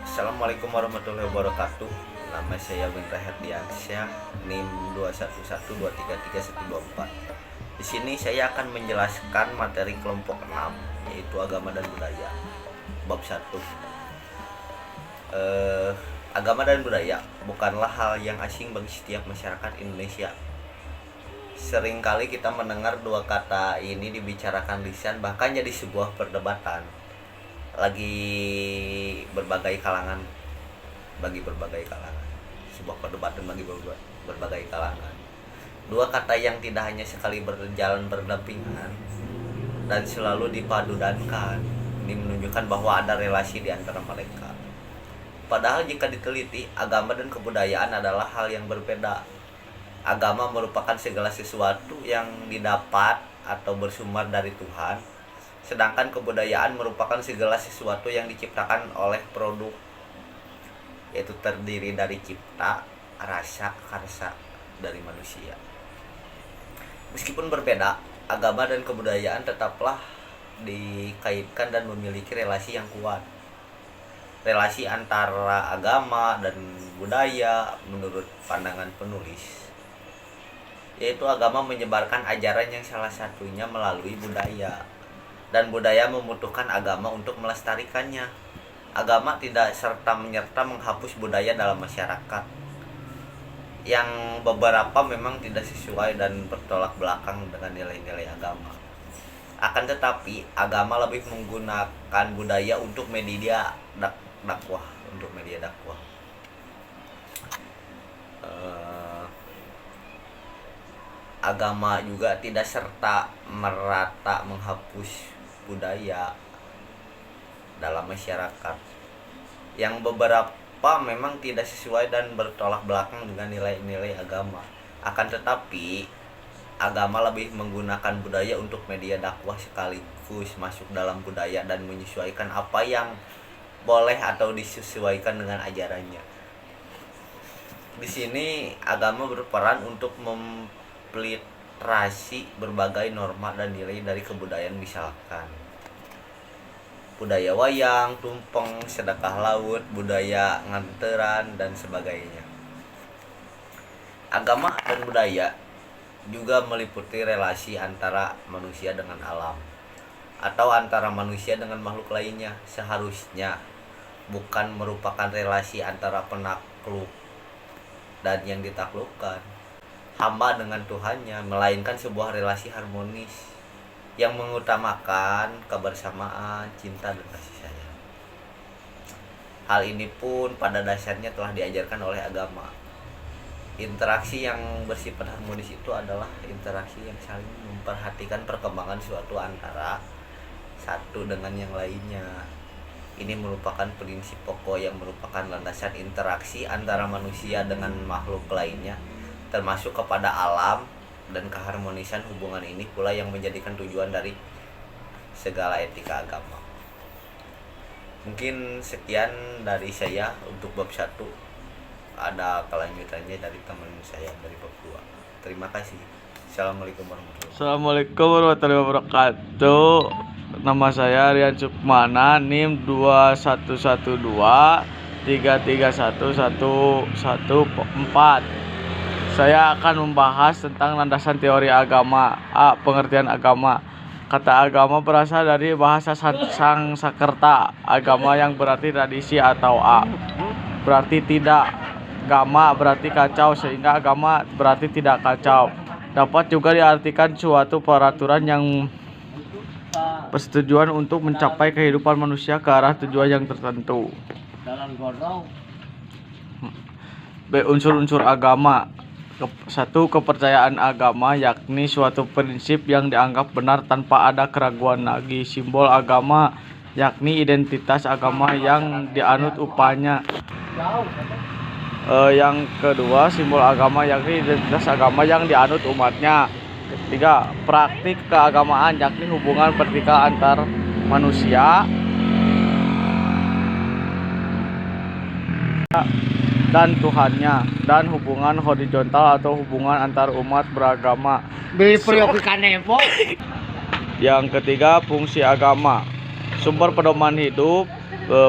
Assalamualaikum warahmatullahi wabarakatuh. Nama saya Windra Herdiansyah, NIM 211233124. Di sini saya akan menjelaskan materi kelompok 6, yaitu agama dan budaya. Bab 1. Agama dan budaya bukanlah hal yang asing bagi setiap masyarakat Indonesia. Seringkali kita mendengar dua kata ini dibicarakan lisan, bahkan jadi sebuah perdebatan bagi berbagai kalangan, sebuah perdebatan bagi berbagai kalangan. Dua kata yang tidak hanya sekali berjalan berdampingan dan selalu dipadudankan. Ini menunjukkan bahwa ada relasi di antara mereka. Padahal jika diteliti, agama dan kebudayaan adalah hal yang berbeda. Agama merupakan segala sesuatu yang didapat atau bersumber dari Tuhan, sedangkan kebudayaan merupakan segala sesuatu yang diciptakan oleh produk, yaitu terdiri dari cipta, rasa, karsa dari manusia. Meskipun berbeda, agama dan kebudayaan tetaplah dikaitkan dan memiliki relasi yang kuat. Relasi antara agama dan budaya menurut pandangan penulis, yaitu agama menyebarkan ajaran yang salah satunya melalui budaya, dan budaya membutuhkan agama untuk melestarikannya. Agama tidak serta-merta menghapus budaya dalam masyarakat, yang beberapa memang tidak sesuai dan bertolak belakang dengan nilai-nilai agama. Akan tetapi, agama lebih menggunakan budaya untuk media dakwah, Agama juga tidak serta merata menghapus budaya dalam masyarakat, yang beberapa memang tidak sesuai dan bertolak belakang dengan nilai-nilai agama. Akan tetapi, agama lebih menggunakan budaya untuk media dakwah sekaligus masuk dalam budaya dan menyesuaikan apa yang boleh atau disesuaikan dengan ajarannya. Di sini agama berperan untuk memfiltrasi berbagai norma dan nilai dari kebudayaan, misalkan budaya wayang, tumpeng, sedekah laut, budaya nganteran, dan sebagainya. Agama dan budaya juga meliputi relasi antara manusia dengan alam, atau antara manusia dengan makhluk lainnya. Seharusnya bukan merupakan relasi antara penakluk dan yang ditaklukkan, hamba dengan Tuhannya, melainkan sebuah relasi harmonis yang mengutamakan kebersamaan, cinta, dan kasih sayang. Hal ini pun pada dasarnya telah diajarkan oleh agama. Interaksi yang bersifat harmonis itu adalah interaksi yang saling memperhatikan perkembangan suatu antara satu dengan yang lainnya. Ini merupakan prinsip pokok yang merupakan landasan interaksi antara manusia dengan makhluk lainnya, termasuk kepada alam, dan keharmonisan hubungan ini pula yang menjadikan tujuan dari segala etika agama. Mungkin sekian dari saya untuk bab 1. Ada kelanjutannya dari teman saya dari bab 2. Terima kasih. Assalamualaikum Assalamualaikum warahmatullahi wabarakatuh. Nama saya Rian Sukmana, NIM 21123311114. Saya akan membahas tentang landasan teori agama. A. Pengertian agama. Kata agama berasal dari bahasa Sanskerta. Agama yang berarti tradisi atau A berarti tidak, gama berarti kacau, sehingga agama berarti tidak kacau. Dapat juga diartikan suatu peraturan yang persetujuan untuk mencapai kehidupan manusia ke arah tujuan yang tertentu. B. Unsur-unsur agama. 1. Kepercayaan agama, yakni suatu prinsip yang dianggap benar tanpa ada keraguan lagi. Simbol agama, yakni identitas agama yang dianut upanya. Yang kedua, simbol agama, yakni identitas agama yang dianut umatnya. 3. Praktik keagamaan, yakni hubungan vertikal antar manusia dan Tuhannya, dan hubungan horizontal atau hubungan antar umat beragama. Beli periuk ikan nebo. Yang ketiga, fungsi agama. sumber pedoman hidup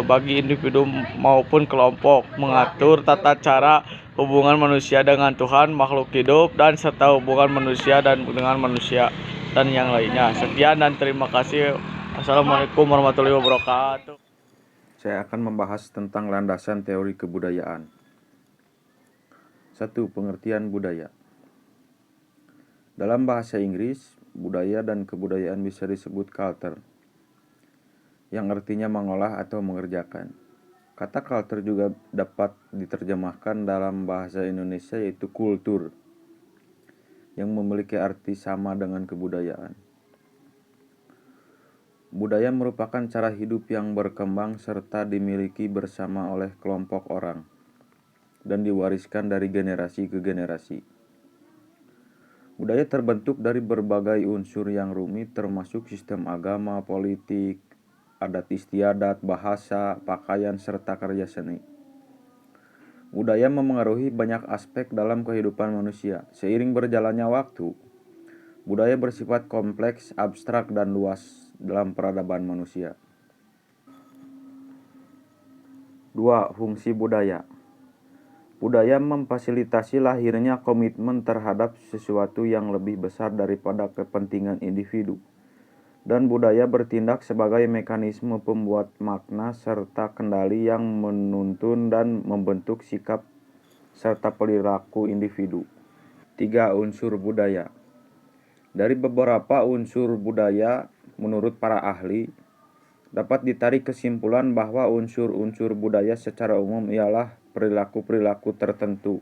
bagi individu maupun kelompok, mengatur tata cara hubungan manusia dengan Tuhan, makhluk hidup, dan serta hubungan manusia dan dengan manusia dan yang lainnya. Sekian dan terima kasih. Assalamualaikum warahmatullahi wabarakatuh. Saya akan membahas tentang landasan teori kebudayaan. 1. Pengertian budaya. Dalam bahasa Inggris, budaya dan kebudayaan bisa disebut culture, yang artinya mengolah atau mengerjakan. Kata culture juga dapat diterjemahkan dalam bahasa Indonesia yaitu kultur, yang memiliki arti sama dengan kebudayaan. Budaya merupakan cara hidup yang berkembang serta dimiliki bersama oleh kelompok orang dan diwariskan dari generasi ke generasi. Budaya terbentuk dari berbagai unsur yang rumit termasuk sistem agama, politik, adat istiadat, bahasa, pakaian, serta karya seni. Budaya memengaruhi banyak aspek dalam kehidupan manusia. Seiring berjalannya waktu, budaya bersifat kompleks, abstrak, dan luas dalam peradaban manusia. 2. Fungsi budaya. Budaya memfasilitasi lahirnya komitmen terhadap sesuatu yang lebih besar daripada kepentingan individu. Dan budaya bertindak sebagai mekanisme pembuat makna serta kendali yang menuntun dan membentuk sikap serta perilaku individu. 3. Unsur budaya. Dari beberapa unsur budaya, menurut para ahli, dapat ditarik kesimpulan bahwa unsur-unsur budaya secara umum ialah perilaku-perilaku tertentu,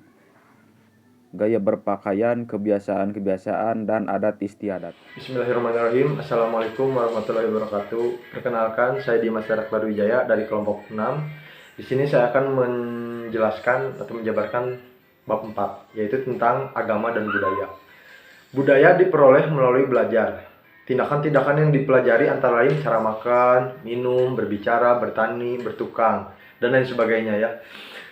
gaya berpakaian, kebiasaan-kebiasaan, dan adat istiadat. Bismillahirrahmanirrahim. Assalamualaikum warahmatullahi wabarakatuh. Perkenalkan, saya Dimas Wijaya dari kelompok 6. Di sini saya akan menjelaskan atau menjabarkan bab 4, yaitu tentang agama dan budaya. Budaya diperoleh melalui belajar. Tindakan-tindakan yang dipelajari antara lain cara makan, minum, berbicara, bertani, bertukang, dan lain sebagainya ya.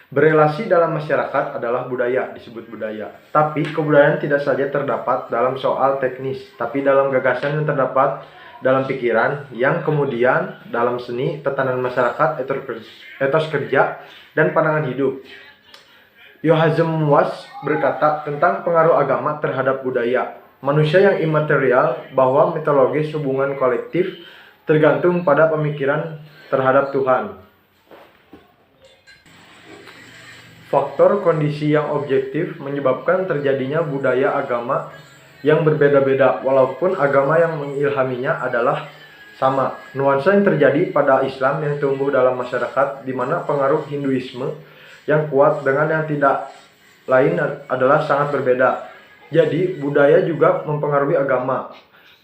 Berelasi dalam masyarakat adalah budaya, disebut budaya. Tapi kebudayaan tidak saja terdapat dalam soal teknis, tapi dalam gagasan yang terdapat dalam pikiran, yang kemudian dalam seni, tatanan masyarakat, etos kerja, dan pandangan hidup. Joachim Was berkata tentang pengaruh agama terhadap budaya. Manusia yang imaterial bahwa mitologis hubungan kolektif tergantung pada pemikiran terhadap Tuhan. Faktor kondisi yang objektif menyebabkan terjadinya budaya agama yang berbeda-beda, walaupun agama yang mengilhaminya adalah sama. Nuansa yang terjadi pada Islam yang tumbuh dalam masyarakat, di mana pengaruh Hinduisme yang kuat dengan yang tidak lain adalah sangat berbeda. Jadi, budaya juga mempengaruhi agama.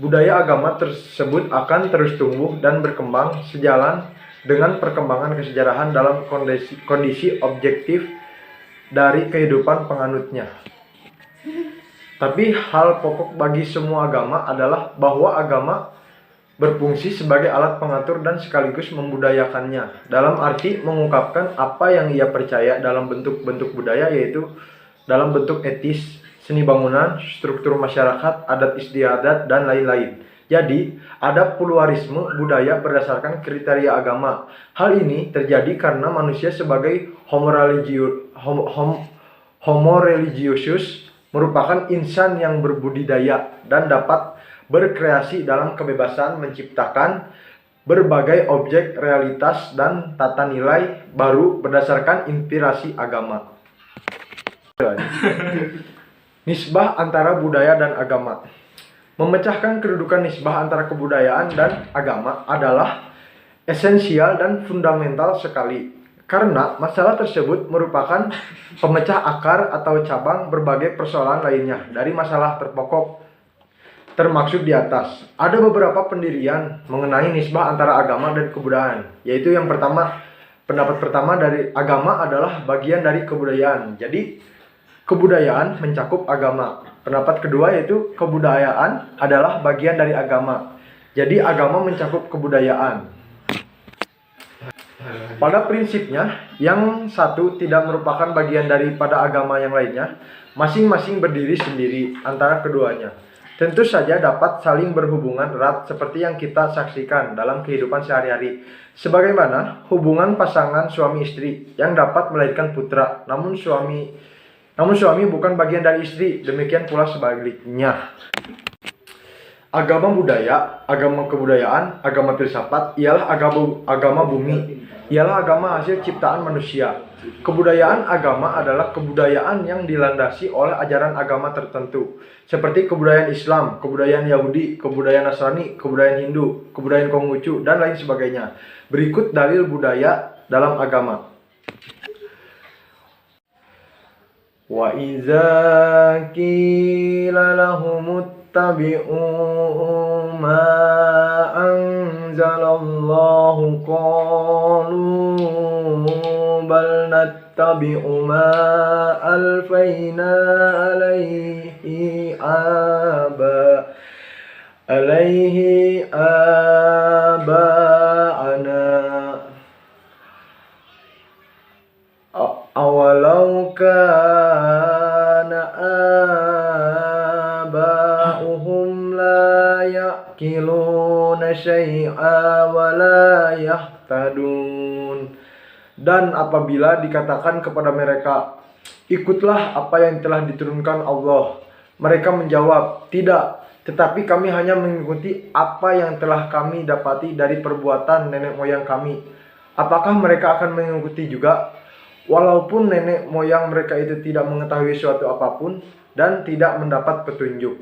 Budaya agama tersebut akan terus tumbuh dan berkembang sejalan dengan perkembangan kesejarahan dalam kondisi objektif dari kehidupan penganutnya. Tapi hal pokok bagi semua agama adalah bahwa agama berfungsi sebagai alat pengatur dan sekaligus membudayakannya, dalam arti mengungkapkan apa yang ia percaya dalam bentuk-bentuk budaya, yaitu dalam bentuk etis, seni bangunan, struktur masyarakat, adat istiadat, dan lain-lain. Jadi, ada pluralisme budaya berdasarkan kriteria agama. Hal ini terjadi karena manusia sebagai homo religiosus merupakan insan yang berbudidaya dan dapat berkreasi dalam kebebasan menciptakan berbagai objek, realitas, dan tata nilai baru berdasarkan inspirasi agama. Nisbah antara budaya dan agama. Memecahkan kedudukan nisbah antara kebudayaan dan agama adalah esensial dan fundamental sekali, karena masalah tersebut merupakan pemecah akar atau cabang berbagai persoalan lainnya dari masalah terpokok termaksud di atas. Ada beberapa pendirian mengenai nisbah antara agama dan kebudayaan, yaitu yang pertama, pendapat pertama dari agama adalah bagian dari kebudayaan. Jadi, kebudayaan mencakup agama. Pendapat kedua yaitu kebudayaan adalah bagian dari agama. Jadi agama mencakup kebudayaan. Pada prinsipnya, yang satu tidak merupakan bagian daripada agama yang lainnya, masing-masing berdiri sendiri antara keduanya. tentu saja dapat saling berhubungan erat seperti yang kita saksikan dalam kehidupan sehari-hari. Sebagaimana hubungan pasangan suami istri yang dapat melahirkan putra, namun suami bukan bagian dari istri, demikian pula sebaliknya. Agama budaya, agama kebudayaan, agama filsafat ialah agama bumi, ialah agama hasil ciptaan manusia. Kebudayaan agama adalah kebudayaan yang dilandasi oleh ajaran agama tertentu, seperti kebudayaan Islam, kebudayaan Yahudi, kebudayaan Nasrani, kebudayaan Hindu, kebudayaan Konghucu, dan lain sebagainya. Berikut dalil budaya dalam agama. Wa iza qila lahumut tabi'u ma anzalallahu qalu bal nattabi'u ma alfayna alaihi aba'ana awalau kana aba'uhum la ya'qiluna syai'a wa la yahtadun. Dan apabila dikatakan kepada mereka, ikutlah apa yang telah diturunkan Allah, mereka menjawab, tidak, tetapi kami hanya mengikuti apa yang telah kami dapati dari perbuatan nenek moyang kami. Apakah mereka akan mengikuti juga? Walaupun nenek moyang mereka itu tidak mengetahui suatu apapun dan tidak mendapat petunjuk.